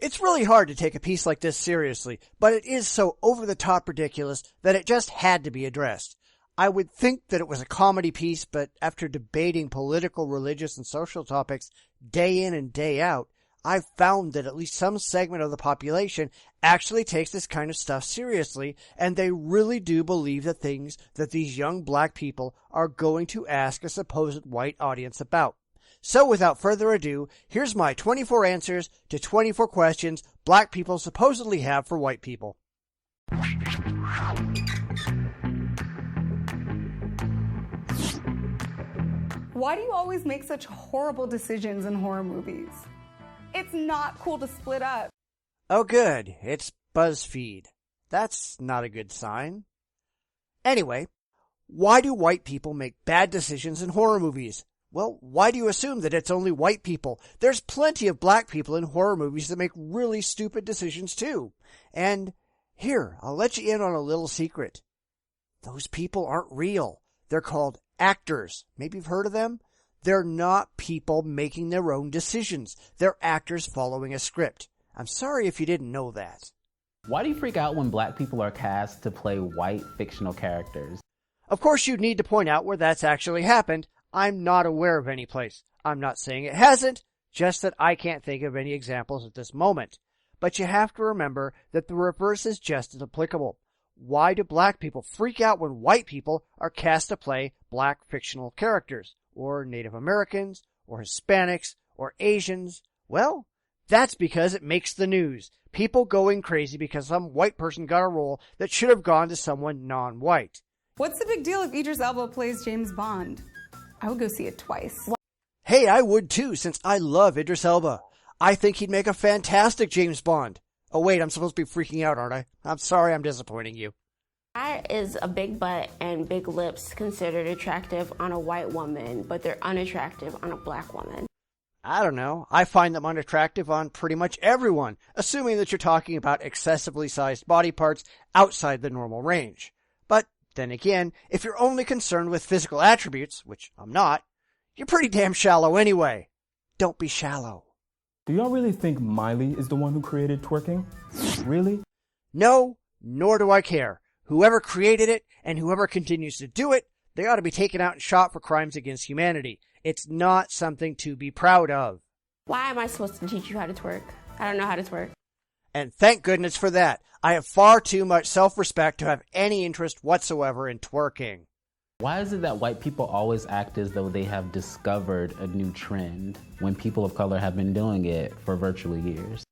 It's really hard to take a piece like this seriously, but it is so over-the-top ridiculous that it just had to be addressed. I would think that it was a comedy piece, but after debating political, religious, and social topics day in and day out, I've found that at least some segment of the population actually takes this kind of stuff seriously, and they really do believe the things that these young black people are going to ask a supposed white audience about. So without further ado, here's my 24 answers to 24 questions black people supposedly have for white people. Why do you always make such horrible decisions in horror movies? It's not cool to split up. Oh good, it's Buzzfeed. That's not a good sign. Anyway, why do white people make bad decisions in horror movies? Well, why do you assume that it's only white people? There's plenty of black people in horror movies that make really stupid decisions too. And here, I'll let you in on a little secret. Those people aren't real. They're called actors. Maybe you've heard of them? They're not people making their own decisions. They're actors following a script. I'm sorry if you didn't know that. Why do you freak out when black people are cast to play white fictional characters? Of course, you'd need to point out where that's actually happened. I'm not aware of any place. I'm not saying it hasn't, just that I can't think of any examples at this moment. But you have to remember that the reverse is just as applicable. Why do black people freak out when white people are cast to play black fictional characters, or Native Americans, or Hispanics, or Asians? Well, that's because it makes the news. People going crazy because some white person got a role that should have gone to someone non-white. What's the big deal if Idris Elba plays James Bond? I would go see it twice. Hey, I would too, since I love Idris Elba. I think he'd make a fantastic James Bond. Oh wait, I'm supposed to be freaking out, aren't I? I'm sorry I'm disappointing you. Why is a big butt and big lips considered attractive on a white woman, but they're unattractive on a black woman? I don't know. I find them unattractive on pretty much everyone, assuming that you're talking about excessively sized body parts outside the normal range. But then again, if you're only concerned with physical attributes, which I'm not, you're pretty damn shallow anyway. Don't be shallow. Do y'all really think Miley is the one who created twerking? Really? No, nor do I care. Whoever created it and whoever continues to do it, they ought to be taken out and shot for crimes against humanity. It's not something to be proud of. Why am I supposed to teach you how to twerk? I don't know how to twerk. And thank goodness for that. I have far too much self-respect to have any interest whatsoever in twerking. Why is it that white people always act as though they have discovered a new trend when people of color have been doing it for virtually years?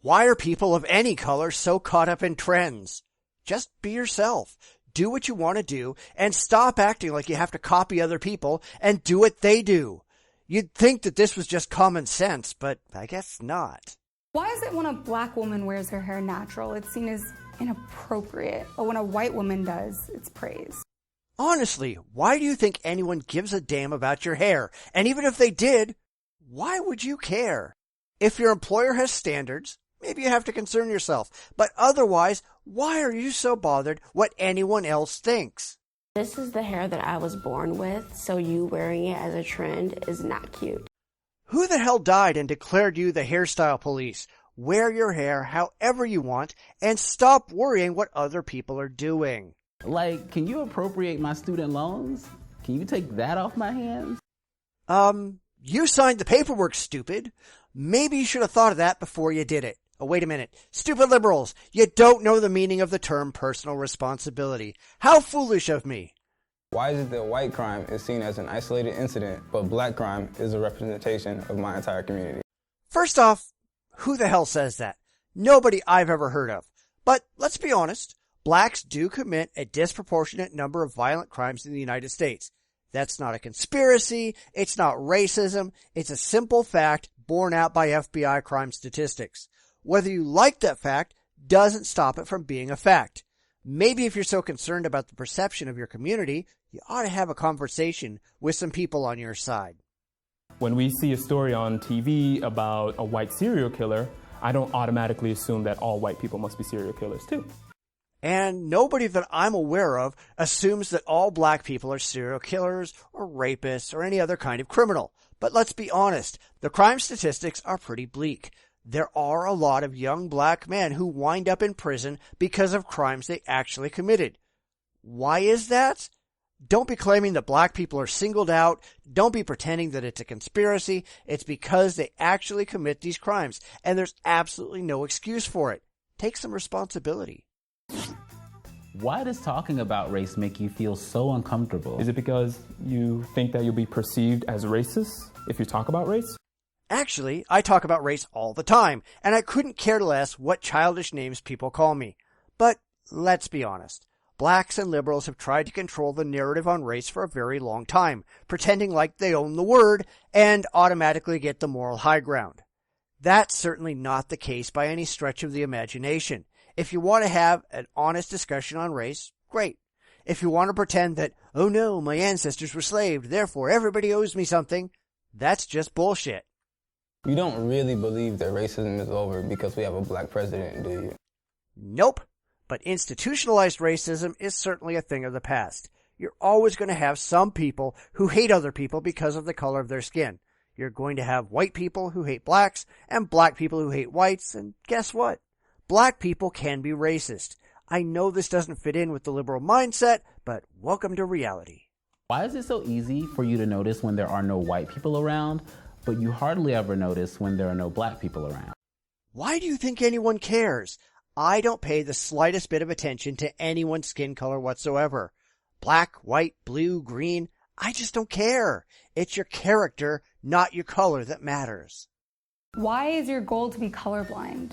Why are people of any color so caught up in trends? Just be yourself. Do what you want to do and stop acting like you have to copy other people and do what they do. You'd think that this was just common sense, but I guess not. Why is it when a black woman wears her hair natural, it's seen as inappropriate, but when a white woman does, it's praised? Honestly, why do you think anyone gives a damn about your hair? And even if they did, why would you care? If your employer has standards, maybe you have to concern yourself. But otherwise, why are you so bothered what anyone else thinks? This is the hair that I was born with, so you wearing it as a trend is not cute. Who the hell died and declared you the hairstyle police? Wear your hair however you want and stop worrying what other people are doing. Like, can you appropriate my student loans? Can you take that off my hands? You signed the paperwork, stupid. Maybe you should have thought of that before you did it. Oh, wait a minute. Stupid liberals, you don't know the meaning of the term personal responsibility. How foolish of me. Why is it that white crime is seen as an isolated incident, but black crime is a representation of my entire community? First off, who the hell says that? Nobody I've ever heard of. But let's be honest. Blacks do commit a disproportionate number of violent crimes in the United States. That's not a conspiracy. It's not racism. It's a simple fact borne out by FBI crime statistics. Whether you like that fact doesn't stop it from being a fact. Maybe if you're so concerned about the perception of your community, you ought to have a conversation with some people on your side. When we see a story on TV about a white serial killer, I don't automatically assume that all white people must be serial killers too. And nobody that I'm aware of assumes that all black people are serial killers or rapists or any other kind of criminal. But let's be honest, the crime statistics are pretty bleak. There are a lot of young black men who wind up in prison because of crimes they actually committed. Why is that? Don't be claiming that black people are singled out. Don't be pretending that it's a conspiracy. It's because they actually commit these crimes, and there's absolutely no excuse for it. Take some responsibility. Why does talking about race make you feel so uncomfortable? Is it because you think that you'll be perceived as racist if you talk about race? Actually, I talk about race all the time, and I couldn't care less what childish names people call me. But let's be honest. Blacks and liberals have tried to control the narrative on race for a very long time, pretending like they own the word and automatically get the moral high ground. That's certainly not the case by any stretch of the imagination. If you want to have an honest discussion on race, great. If you want to pretend that, oh no, my ancestors were slaved, therefore everybody owes me something, that's just bullshit. You don't really believe that racism is over because we have a black president, do you? Nope. But institutionalized racism is certainly a thing of the past. You're always going to have some people who hate other people because of the color of their skin. You're going to have white people who hate blacks and black people who hate whites, and guess what? Black people can be racist. I know this doesn't fit in with the liberal mindset, but welcome to reality. Why is it so easy for you to notice when there are no white people around, but you hardly ever notice when there are no black people around? Why do you think anyone cares? I don't pay the slightest bit of attention to anyone's skin color whatsoever. Black, white, blue, green, I just don't care. It's your character, not your color, that matters. Why is your goal to be colorblind?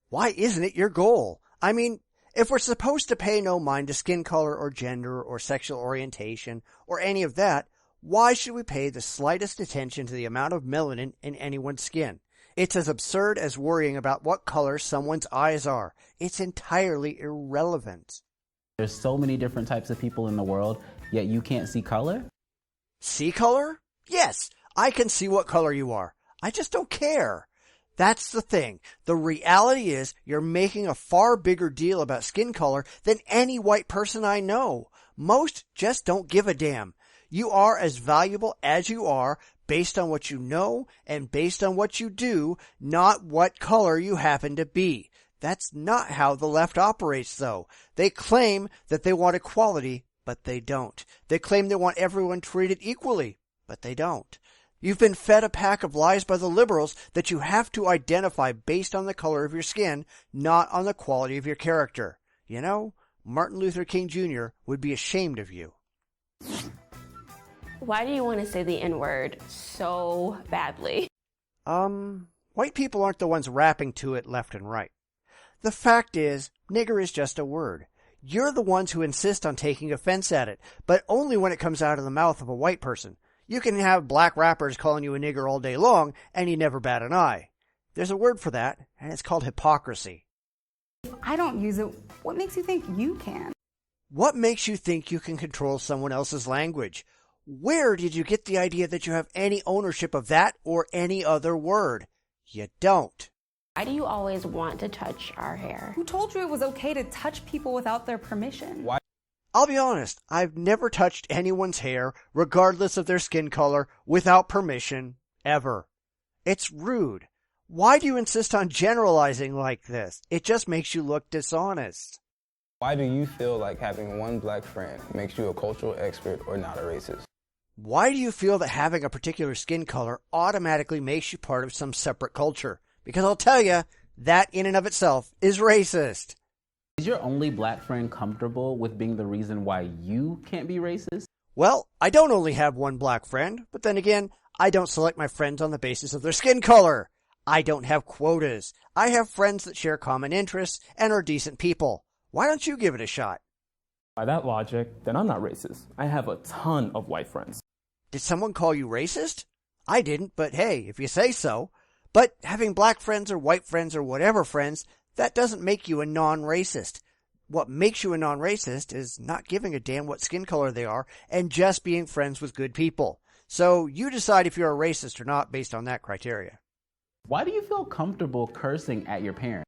Why isn't it your goal? I mean, if we're supposed to pay no mind to skin color or gender or sexual orientation or any of that, why should we pay the slightest attention to the amount of melanin in anyone's skin? It's as absurd as worrying about what color someone's eyes are. It's entirely irrelevant. There's so many different types of people in the world, yet you can't see color? See color? Yes, I can see what color you are. I just don't care. That's the thing. The reality is you're making a far bigger deal about skin color than any white person I know. Most just don't give a damn. You are as valuable as you are based on what you know and based on what you do, not what color you happen to be. That's not how the left operates, though. They claim that they want equality, but they don't. They claim they want everyone treated equally, but they don't. You've been fed a pack of lies by the liberals that you have to identify based on the color of your skin, not on the quality of your character. You know, Martin Luther King Jr. would be ashamed of you. Why do you want to say the N-word so badly? White people aren't the ones rapping to it left and right. The fact is, nigger is just a word. You're the ones who insist on taking offense at it, but only when it comes out of the mouth of a white person. You can have black rappers calling you a nigger all day long, and you never bat an eye. There's a word for that, and it's called hypocrisy. If I don't use it, what makes you think you can? What makes you think you can control someone else's language? Where did you get the idea that you have any ownership of that or any other word? You don't. Why do you always want to touch our hair? Who told you it was okay to touch people without their permission? Why? I'll be honest, I've never touched anyone's hair, regardless of their skin color, without permission, ever. It's rude. Why do you insist on generalizing like this? It just makes you look dishonest. Why do you feel like having one black friend makes you a cultural expert or not a racist? Why do you feel that having a particular skin color automatically makes you part of some separate culture? Because I'll tell you, that in and of itself is racist. Is your only black friend comfortable with being the reason why you can't be racist? Well, I don't only have one black friend, but then again, I don't select my friends on the basis of their skin color. I don't have quotas. I have friends that share common interests and are decent people. Why don't you give it a shot? By that logic, then I'm not racist. I have a ton of white friends. Did someone call you racist? I didn't, but hey, if you say so. But having black friends or white friends or whatever friends, that doesn't make you a non-racist. What makes you a non-racist is not giving a damn what skin color they are and just being friends with good people. So you decide if you're a racist or not based on that criteria. Why do you feel comfortable cursing at your parents?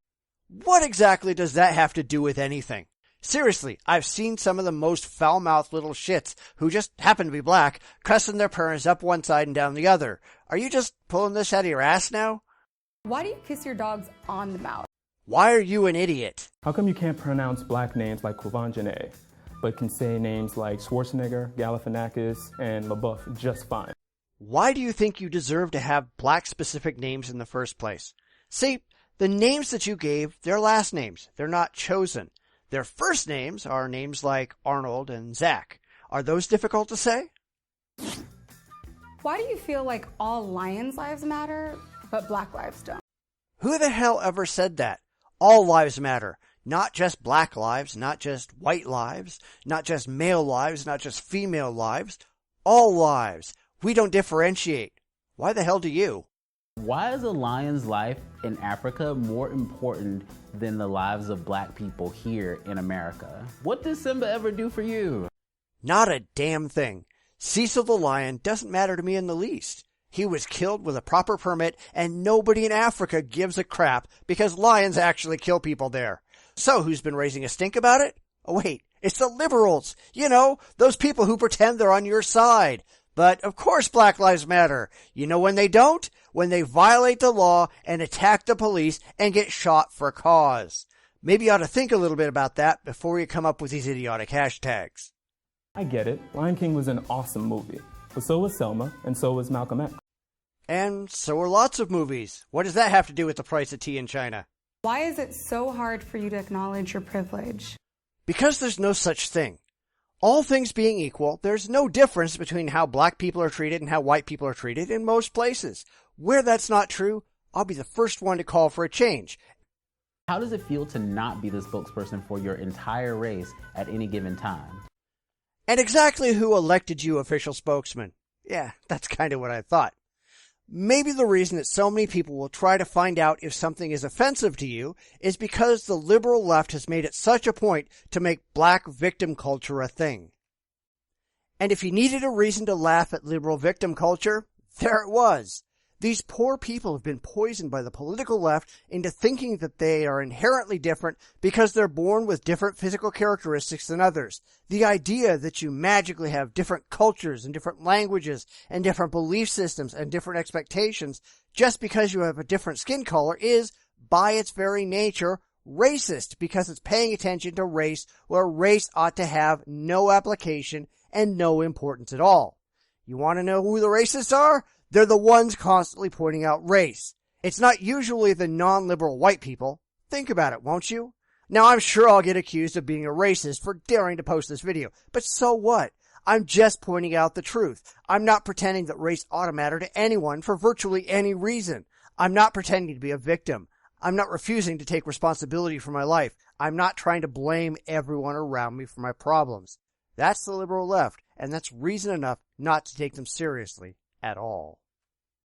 What exactly does that have to do with anything? Seriously, I've seen some of the most foul-mouthed little shits who just happen to be black cussing their parents up one side and down the other. Are you just pulling this out of your ass now? Why do you kiss your dogs on the mouth? Why are you an idiot? How come you can't pronounce black names like Quvenzhané, but can say names like Schwarzenegger, Galifianakis, and LaBeouf just fine? Why do you think you deserve to have black-specific names in the first place? See, the names that you gave, they're last names. They're not chosen. Their first names are names like Arnold and Zach. Are those difficult to say? Why do you feel like all lions' lives matter, but black lives don't? Who the hell ever said that? All lives matter. Not just black lives, not just white lives, not just male lives, not just female lives. All lives. We don't differentiate. Why the hell do you? Why is a lion's life in Africa more important than the lives of black people here in America? What did Simba ever do for you? Not a damn thing. Cecil the lion doesn't matter to me in the least. He was killed with a proper permit, and nobody in Africa gives a crap because lions actually kill people there. So who's been raising a stink about it? Oh wait, it's the liberals. You know, those people who pretend they're on your side. But of course Black Lives Matter. You know when they don't? When they violate the law and attack the police and get shot for cause. Maybe you ought to think a little bit about that before you come up with these idiotic hashtags. I get it. Lion King was an awesome movie. But so was Selma, and so was Malcolm X. And so are lots of movies. What does that have to do with the price of tea in China? Why is it so hard for you to acknowledge your privilege? Because there's no such thing. All things being equal, there's no difference between how black people are treated and how white people are treated in most places. Where that's not true, I'll be the first one to call for a change. How does it feel to not be the spokesperson for your entire race at any given time? And exactly who elected you official spokesman? Yeah, that's kind of what I thought. Maybe the reason that so many people will try to find out if something is offensive to you is because the liberal left has made it such a point to make black victim culture a thing. And if you needed a reason to laugh at liberal victim culture, there it was. These poor people have been poisoned by the political left into thinking that they are inherently different because they're born with different physical characteristics than others. The idea that you magically have different cultures and different languages and different belief systems and different expectations just because you have a different skin color is, by its very nature, racist because it's paying attention to race where race ought to have no application and no importance at all. You want to know who the racists are? They're the ones constantly pointing out race. It's not usually the non-liberal white people. Think about it, won't you? Now, I'm sure I'll get accused of being a racist for daring to post this video, but so what? I'm just pointing out the truth. I'm not pretending that race ought to matter to anyone for virtually any reason. I'm not pretending to be a victim. I'm not refusing to take responsibility for my life. I'm not trying to blame everyone around me for my problems. That's the liberal left, and that's reason enough not to take them seriously at all.